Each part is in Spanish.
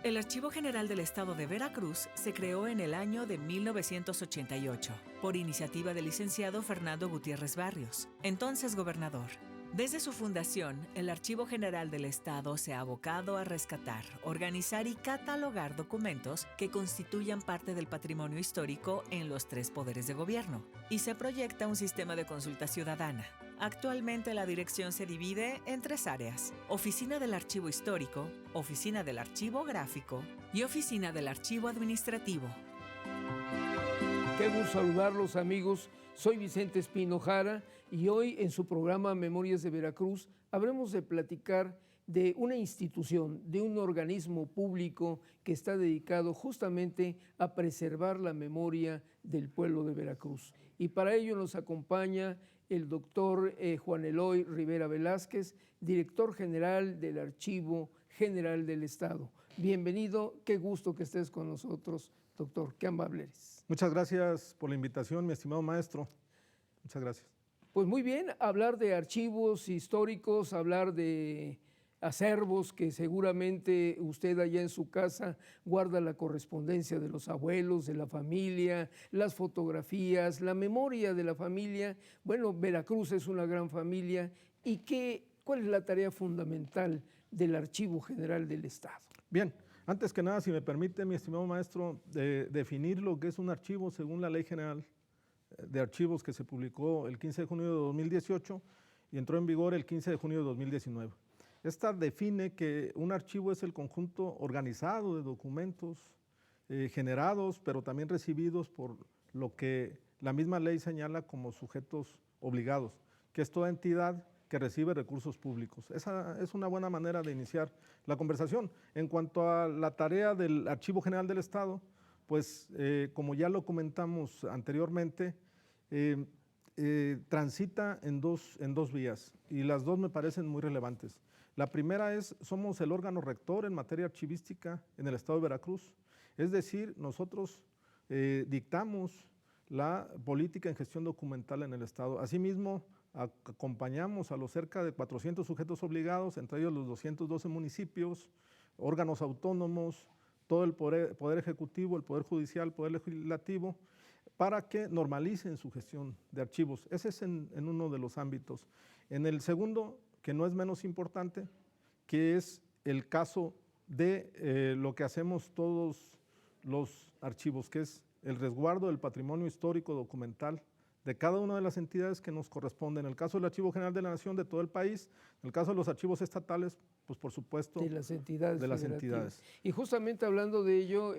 El Archivo General del Estado de Veracruz se creó en el año de 1988 por iniciativa del licenciado Fernando Gutiérrez Barrios, entonces gobernador. Desde su fundación, el Archivo General del Estado se ha abocado a rescatar, organizar y catalogar documentos que constituyan parte del patrimonio histórico en los 3 poderes de gobierno, y se proyecta un sistema de consulta ciudadana. Actualmente la dirección se divide en 3 áreas: Oficina del Archivo Histórico, Oficina del Archivo Gráfico y Oficina del Archivo Administrativo. Qué gusto saludarlos, amigos. Soy Vicente Espino Jara y hoy en su programa Memorias de Veracruz habremos de platicar de una institución, de un organismo público que está dedicado justamente a preservar la memoria del pueblo de Veracruz. Y para ello nos acompaña el doctor Juan Eloy Rivera Velázquez, director general del Archivo General del Estado. Bienvenido, qué gusto que estés con nosotros, doctor, qué amable eres. Muchas gracias por la invitación, mi estimado maestro. Muchas gracias. Pues muy bien, hablar de archivos históricos, hablar de acervos que seguramente usted allá en su casa guarda la correspondencia de los abuelos, de la familia, las fotografías, la memoria de la familia. Bueno, Veracruz es una gran familia. ¿Y cuál es la tarea fundamental del Archivo General del Estado? Bien, antes que nada, si me permite, mi estimado maestro, definir lo que es un archivo según la Ley General de Archivos que se publicó el 15 de junio de 2018 y entró en vigor el 15 de junio de 2019. Esta define que un archivo es el conjunto organizado de documentos generados, pero también recibidos por lo que la misma ley señala como sujetos obligados, que es toda entidad que recibe recursos públicos. Esa es una buena manera de iniciar la conversación. En cuanto a la tarea del Archivo General del Estado, pues como ya lo comentamos anteriormente, transita en dos vías, y las dos me parecen muy relevantes. La primera es, somos el órgano rector en materia archivística en el Estado de Veracruz, es decir, nosotros dictamos la política en gestión documental en el Estado. Asimismo, acompañamos a los cerca de 400 sujetos obligados, entre ellos los 212 municipios, órganos autónomos, todo el poder ejecutivo, el poder judicial, el poder legislativo, para que normalicen su gestión de archivos. Ese es en uno de los ámbitos. En el segundo, que no es menos importante, que es el caso de lo que hacemos todos los archivos, que es el resguardo del patrimonio histórico documental de cada una de las entidades que nos corresponden. En el caso del Archivo General de la Nación, de todo el país; en el caso de los archivos estatales, pues por supuesto de las entidades. entidades. Y justamente hablando de ello,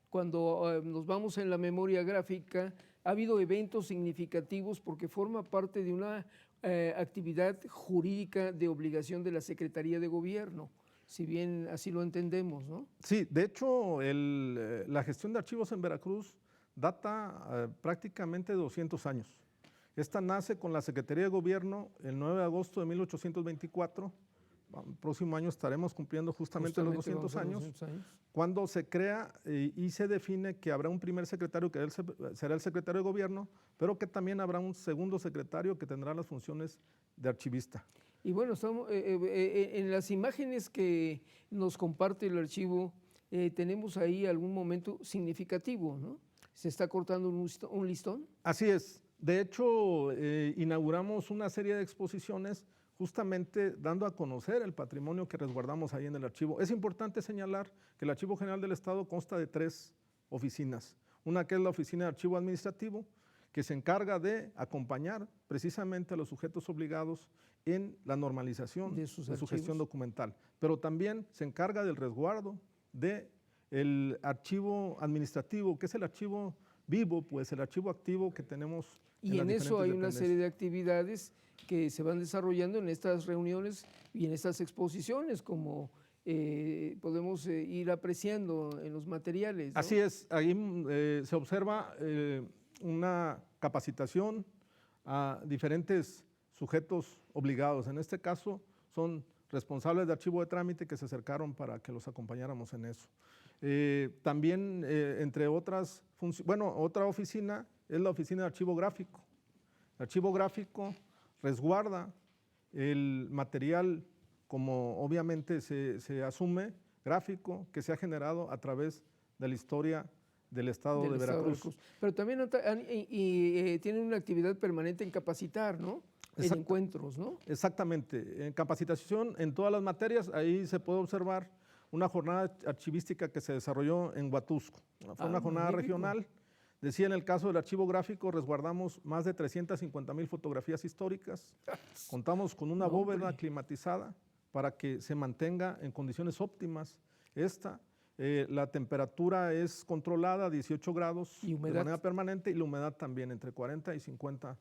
cuando nos vamos en la memoria gráfica, ha habido eventos significativos porque forma parte de una actividad jurídica de obligación de la Secretaría de Gobierno, si bien así lo entendemos, ¿no? Sí, de hecho, la gestión de archivos en Veracruz data prácticamente de 200 años. Esta nace con la Secretaría de Gobierno el 9 de agosto de 1824. El próximo año estaremos cumpliendo justamente los 200 años, cuando se crea y se define que habrá un primer secretario que será el secretario de Gobierno, pero que también habrá un segundo secretario que tendrá las funciones de archivista. Y bueno, estamos, en las imágenes que nos comparte el archivo, tenemos ahí algún momento significativo, ¿no? ¿Se está cortando un listón? Así es. De hecho, inauguramos una serie de exposiciones justamente dando a conocer el patrimonio que resguardamos ahí en el archivo. Es importante señalar que el Archivo General del Estado consta de 3 oficinas. Una que es la Oficina de Archivo Administrativo, que se encarga de acompañar precisamente a los sujetos obligados en la normalización de su gestión documental, pero también se encarga del resguardo del archivo administrativo, que es el archivo vivo, pues el archivo activo que tenemos. Y en eso hay una serie de actividades que se van desarrollando en estas reuniones y en estas exposiciones, como podemos ir apreciando en los materiales, ¿no? Así es, ahí se observa una capacitación a diferentes sujetos obligados. En este caso son responsables de archivo de trámite que se acercaron para que los acompañáramos en eso. También, entre otras funciones, otra oficina es la Oficina de Archivo Gráfico. El archivo gráfico resguarda el material, como obviamente se asume, gráfico que se ha generado a través de la historia del estado de Veracruz. Pero también tienen una actividad permanente en capacitar, ¿no? En encuentros, ¿no? Exactamente, en capacitación en todas las materias, ahí se puede observar una jornada archivística que se desarrolló en Huatusco. Fue una jornada regional. Decía, en el caso del archivo gráfico, resguardamos más de 350,000 fotografías históricas. Contamos con una bóveda climatizada para que se mantenga en condiciones óptimas la temperatura es controlada a 18 grados de manera permanente y la humedad también entre 40 y 50%.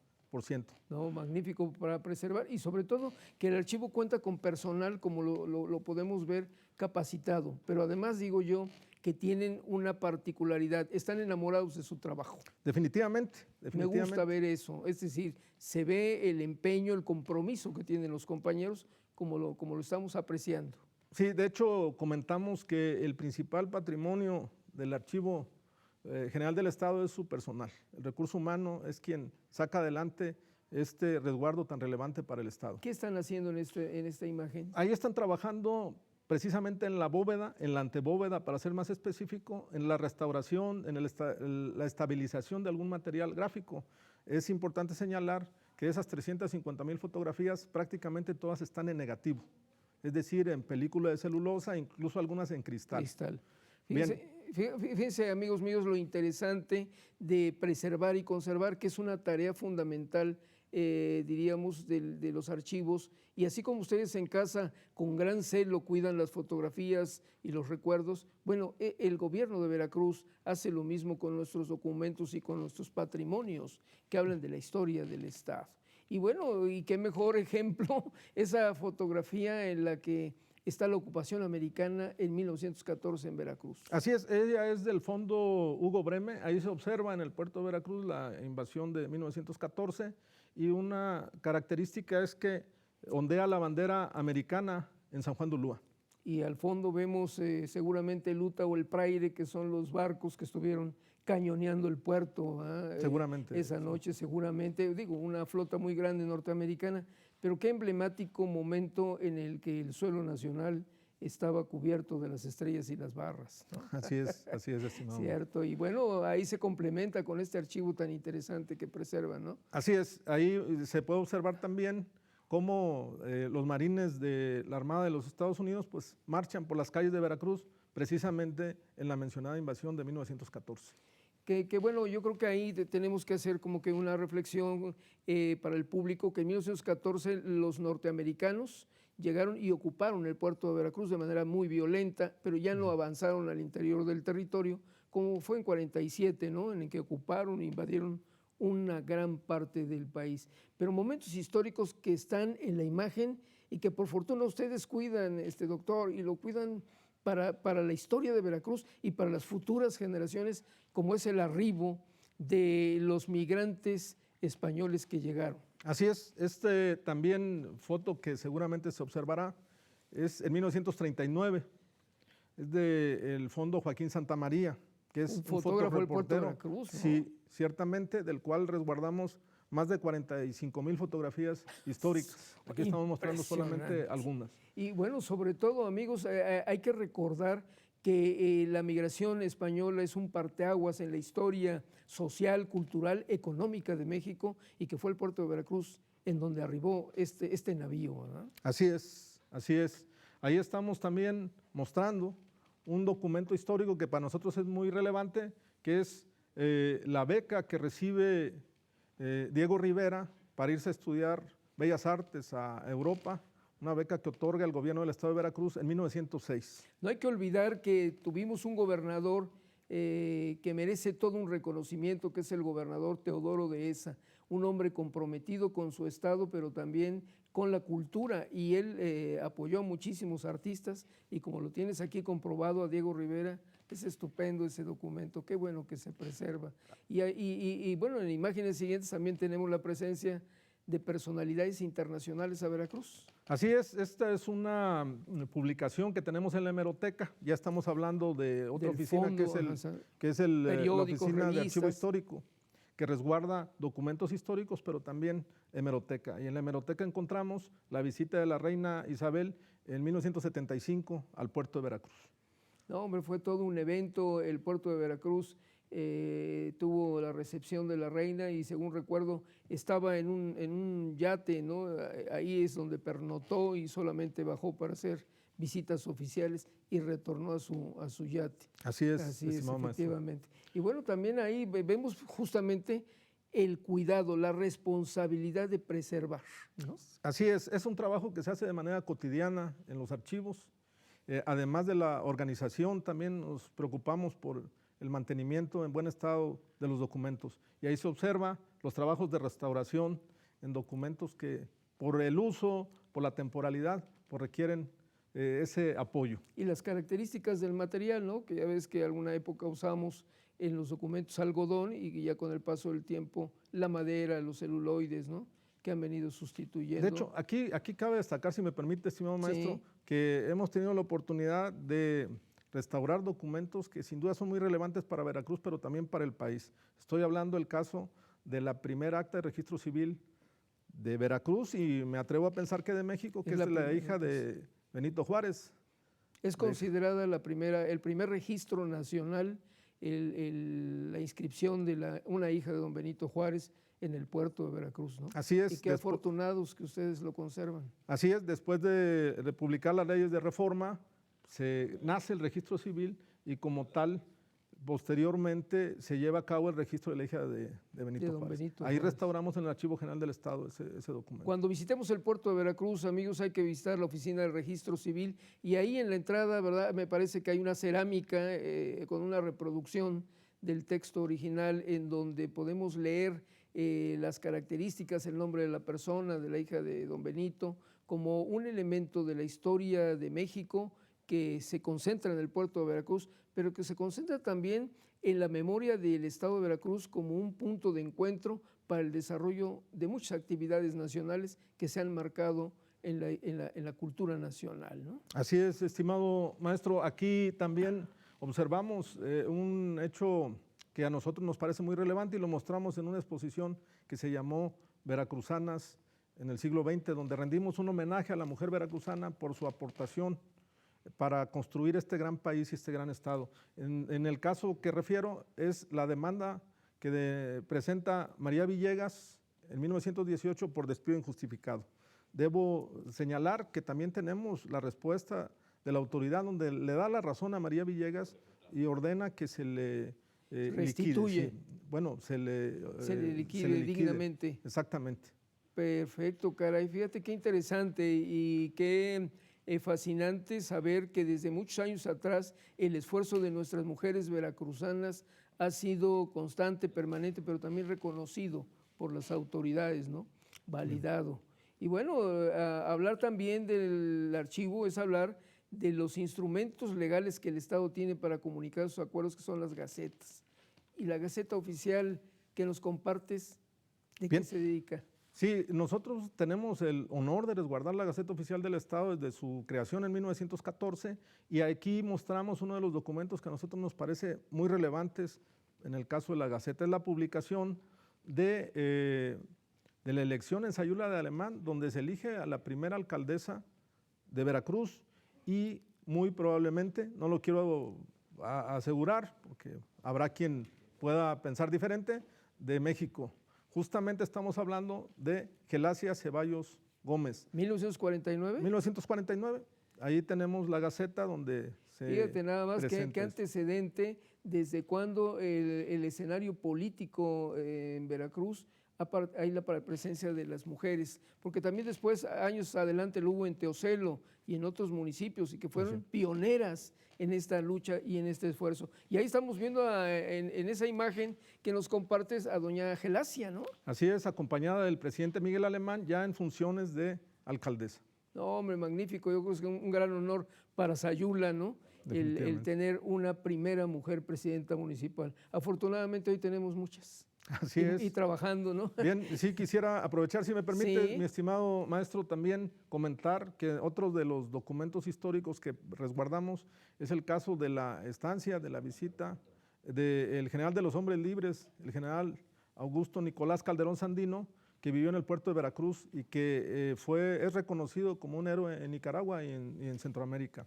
No, magnífico para preservar y sobre todo que el archivo cuenta con personal, como lo podemos ver, capacitado, pero además digo yo que tienen una particularidad, están enamorados de su trabajo. Definitivamente. Me gusta ver eso, es decir, se ve el empeño, el compromiso que tienen los compañeros como lo estamos apreciando. Sí, de hecho comentamos que el principal patrimonio del Archivo General del Estado es su personal. El recurso humano es quien saca adelante este resguardo tan relevante para el Estado. ¿Qué están haciendo en esta imagen? Ahí están trabajando precisamente en la bóveda, en la antebóveda, para ser más específico, en la restauración, en la estabilización de algún material gráfico. Es importante señalar que esas 350,000 fotografías prácticamente todas están en negativo, es decir, en película de celulosa, incluso algunas en cristal. Fíjense, amigos míos, lo interesante de preservar y conservar, que es una tarea fundamental, diríamos, de los archivos. Y así como ustedes en casa con gran celo cuidan las fotografías y los recuerdos, bueno, el gobierno de Veracruz hace lo mismo con nuestros documentos y con nuestros patrimonios que hablan de la historia del Estado. Y bueno, y qué mejor ejemplo esa fotografía en la que está la ocupación americana en 1914 en Veracruz. Así es, ella es del Fondo Hugo Breme, ahí se observa en el puerto de Veracruz la invasión de 1914 y una característica es que ondea la bandera americana en San Juan de Ulúa. Y al fondo vemos seguramente el Uta o el Praire, que son los barcos que estuvieron cañoneando el puerto seguramente esa noche, seguramente, digo, una flota muy grande norteamericana, pero qué emblemático momento en el que el suelo nacional estaba cubierto de las estrellas y las barras, ¿no? Así es, estimado. Cierto, y bueno, ahí se complementa con este archivo tan interesante que preservan, ¿no? Así es, ahí se puede observar también cómo los marines de la Armada de los Estados Unidos pues marchan por las calles de Veracruz precisamente en la mencionada invasión de 1914. Que bueno, yo creo que ahí tenemos que hacer como que una reflexión para el público, que en 1914 los norteamericanos llegaron y ocuparon el puerto de Veracruz de manera muy violenta, pero ya no avanzaron al interior del territorio, como fue en 47, ¿no? En el que ocuparon e invadieron una gran parte del país. Pero momentos históricos que están en la imagen y que por fortuna ustedes cuidan, doctor, y lo cuidan para la historia de Veracruz y para las futuras generaciones, como es el arribo de los migrantes españoles que llegaron. Así es, también foto que seguramente se observará es en 1939, es del Fondo Joaquín Santamaría, que es un fotógrafo del puerto de Veracruz, ¿no? Sí, ciertamente, del cual resguardamos más de 45,000 fotografías históricas. Aquí estamos mostrando solamente algunas. Y bueno, sobre todo, amigos, hay que recordar que la migración española es un parteaguas en la historia social, cultural, económica de México, y que fue el puerto de Veracruz en donde arribó este navío, ¿verdad? Así es, así es. Ahí estamos también mostrando un documento histórico que para nosotros es muy relevante, que es la beca que recibe Diego Rivera para irse a estudiar Bellas Artes a Europa, una beca que otorga el gobierno del estado de Veracruz en 1906. No hay que olvidar que tuvimos un gobernador que merece todo un reconocimiento, que es el gobernador Teodoro Dehesa, un hombre comprometido con su estado, pero también con la cultura, y él apoyó a muchísimos artistas, y como lo tienes aquí comprobado a Diego Rivera, es estupendo ese documento, qué bueno que se preserva. Y bueno, en imágenes siguientes también tenemos la presencia de personalidades internacionales a Veracruz. Así es, esta es una publicación que tenemos en la hemeroteca, ya estamos hablando de otra oficina fondo, que es la oficina de archivo histórico, que resguarda documentos históricos, pero también hemeroteca. Y en la hemeroteca encontramos la visita de la reina Isabel en 1975 al puerto de Veracruz. No, hombre, fue todo un evento. El puerto de Veracruz tuvo la recepción de la reina y, según recuerdo, estaba en un yate, ¿no? Ahí es donde pernoctó y solamente bajó para hacer visitas oficiales y retornó a su yate. Así es, Efectivamente. Y bueno, también ahí vemos justamente el cuidado, la responsabilidad de preservar, ¿no? Así es un trabajo que se hace de manera cotidiana en los archivos. Además de la organización, también nos preocupamos por el mantenimiento en buen estado de los documentos. Y ahí se observa los trabajos de restauración en documentos que por el uso, por la temporalidad, pues requieren ese apoyo. Y las características del material, ¿no? Que ya ves que alguna época usamos en los documentos algodón y ya con el paso del tiempo la madera, los celuloides, ¿no? Que han venido sustituyendo. De hecho, aquí cabe destacar, si me permite, estimado maestro, sí, que hemos tenido la oportunidad de restaurar documentos que sin duda son muy relevantes para Veracruz, pero también para el país. Estoy hablando del caso de la primera acta de registro civil de Veracruz y me atrevo a pensar que de México, que es de la hija de Benito Juárez. Es considerada el primer registro nacional, la inscripción de una hija de don Benito Juárez en el puerto de Veracruz, ¿no? Así es. Y qué afortunados que ustedes lo conservan. Así es, después de publicar las leyes de reforma, nace el registro civil y como tal, posteriormente se lleva a cabo el registro de la hija de Benito Juárez. Ahí restauramos en el Archivo General del Estado ese documento. Cuando visitemos el puerto de Veracruz, amigos, hay que visitar la oficina del registro civil y ahí en la entrada, ¿verdad? Me parece que hay una cerámica con una reproducción del texto original en donde podemos leer las características, el nombre de la persona, de la hija de don Benito, como un elemento de la historia de México que se concentra en el puerto de Veracruz, pero que se concentra también en la memoria del estado de Veracruz como un punto de encuentro para el desarrollo de muchas actividades nacionales que se han marcado en la cultura nacional, ¿no? Así es, estimado maestro. Aquí también observamos un hecho que a nosotros nos parece muy relevante y lo mostramos en una exposición que se llamó Veracruzanas en el siglo XX, donde rendimos un homenaje a la mujer veracruzana por su aportación para construir este gran país y este gran estado. En el caso que refiero es la demanda que presenta María Villegas en 1918 por despido injustificado. Debo señalar que también tenemos la respuesta de la autoridad donde le da la razón a María Villegas y ordena que se le restituye. Liquide, sí. Bueno, se le liquide dignamente. Exactamente. Perfecto, caray. Fíjate qué interesante y qué fascinante saber que desde muchos años atrás el esfuerzo de nuestras mujeres veracruzanas ha sido constante, permanente, pero también reconocido por las autoridades, ¿no? Validado. Y bueno, hablar también del archivo es hablar de los instrumentos legales que el Estado tiene para comunicar sus acuerdos, que son las gacetas. Y la Gaceta Oficial que nos compartes, ¿de qué se dedica? Sí, nosotros tenemos el honor de resguardar la Gaceta Oficial del Estado desde su creación en 1914 y aquí mostramos uno de los documentos que a nosotros nos parece muy relevantes en el caso de la Gaceta, es la publicación de la elección en Sayula de Alemán, donde se elige a la primera alcaldesa de Veracruz y muy probablemente, no lo quiero asegurar porque habrá quien pueda pensar diferente, de México. Justamente estamos hablando de Gelasia Ceballos Gómez. ¿1949? 1949. Ahí tenemos la Gaceta donde se Fíjate nada más qué antecedente, desde cuando el escenario político en Veracruz hay la presencia de las mujeres, porque también después, años adelante, lo hubo en Teocelo y en otros municipios y que fueron pioneras en esta lucha y en este esfuerzo. Y ahí estamos viendo en esa imagen que nos compartes a doña Gelasia, ¿no? Así es, acompañada del presidente Miguel Alemán, ya en funciones de alcaldesa. No, hombre, magnífico. Yo creo que es un gran honor para Sayula, ¿no? El tener una primera mujer presidenta municipal. Afortunadamente hoy tenemos muchas. Así es. Y trabajando, ¿no? Bien, sí quisiera aprovechar, si me permite, mi estimado maestro, también comentar que otro de los documentos históricos que resguardamos es el caso de la estancia, de la visita del general de los hombres libres, el general Augusto Nicolás Calderón Sandino, que vivió en el puerto de Veracruz y que es reconocido como un héroe en Nicaragua y en Centroamérica.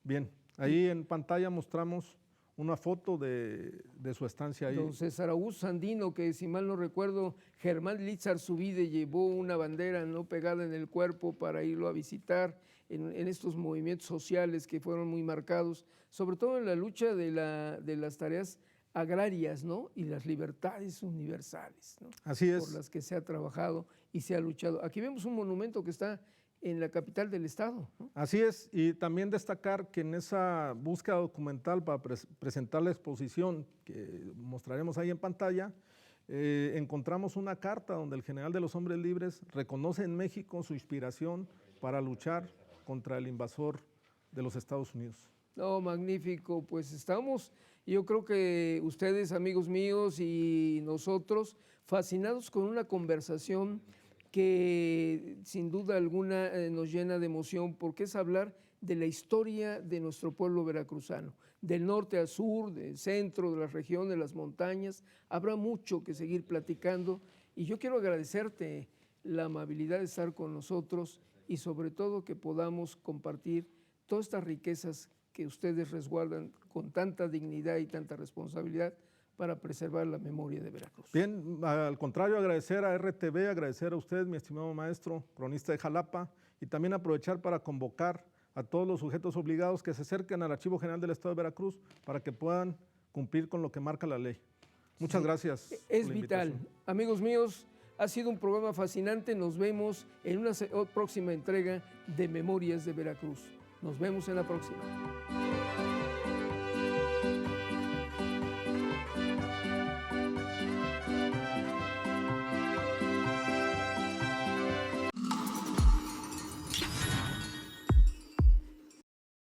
Bien, Ahí en pantalla mostramos una foto de su estancia ahí. Don César Augusto Sandino, que si mal no recuerdo, Germán Lizarzubide llevó una bandera no pegada en el cuerpo para irlo a visitar en estos movimientos sociales que fueron muy marcados, sobre todo en la lucha de las tareas agrarias, ¿no? Y las libertades universales, ¿no? Así es. Por las que se ha trabajado y se ha luchado. Aquí vemos un monumento que está en la capital del estado, ¿no? Así es, y también destacar que en esa búsqueda documental para presentar la exposición que mostraremos ahí en pantalla, encontramos una carta donde el general de los hombres libres reconoce en México su inspiración para luchar contra el invasor de los Estados Unidos. No, magnífico, pues estamos, yo creo que ustedes, amigos míos, y nosotros, fascinados con una conversación que sin duda alguna nos llena de emoción, porque es hablar de la historia de nuestro pueblo veracruzano, del norte al sur, del centro, de la región, de las montañas. Habrá mucho que seguir platicando y yo quiero agradecerte la amabilidad de estar con nosotros y sobre todo que podamos compartir todas estas riquezas que ustedes resguardan con tanta dignidad y tanta responsabilidad para preservar la memoria de Veracruz. Bien, al contrario, agradecer a RTV, agradecer a usted, mi estimado maestro, cronista de Jalapa, y también aprovechar para convocar a todos los sujetos obligados que se acerquen al Archivo General del Estado de Veracruz para que puedan cumplir con lo que marca la ley. Muchas gracias. Es vital. Amigos míos, ha sido un programa fascinante. Nos vemos en una próxima entrega de Memorias de Veracruz. Nos vemos en la próxima.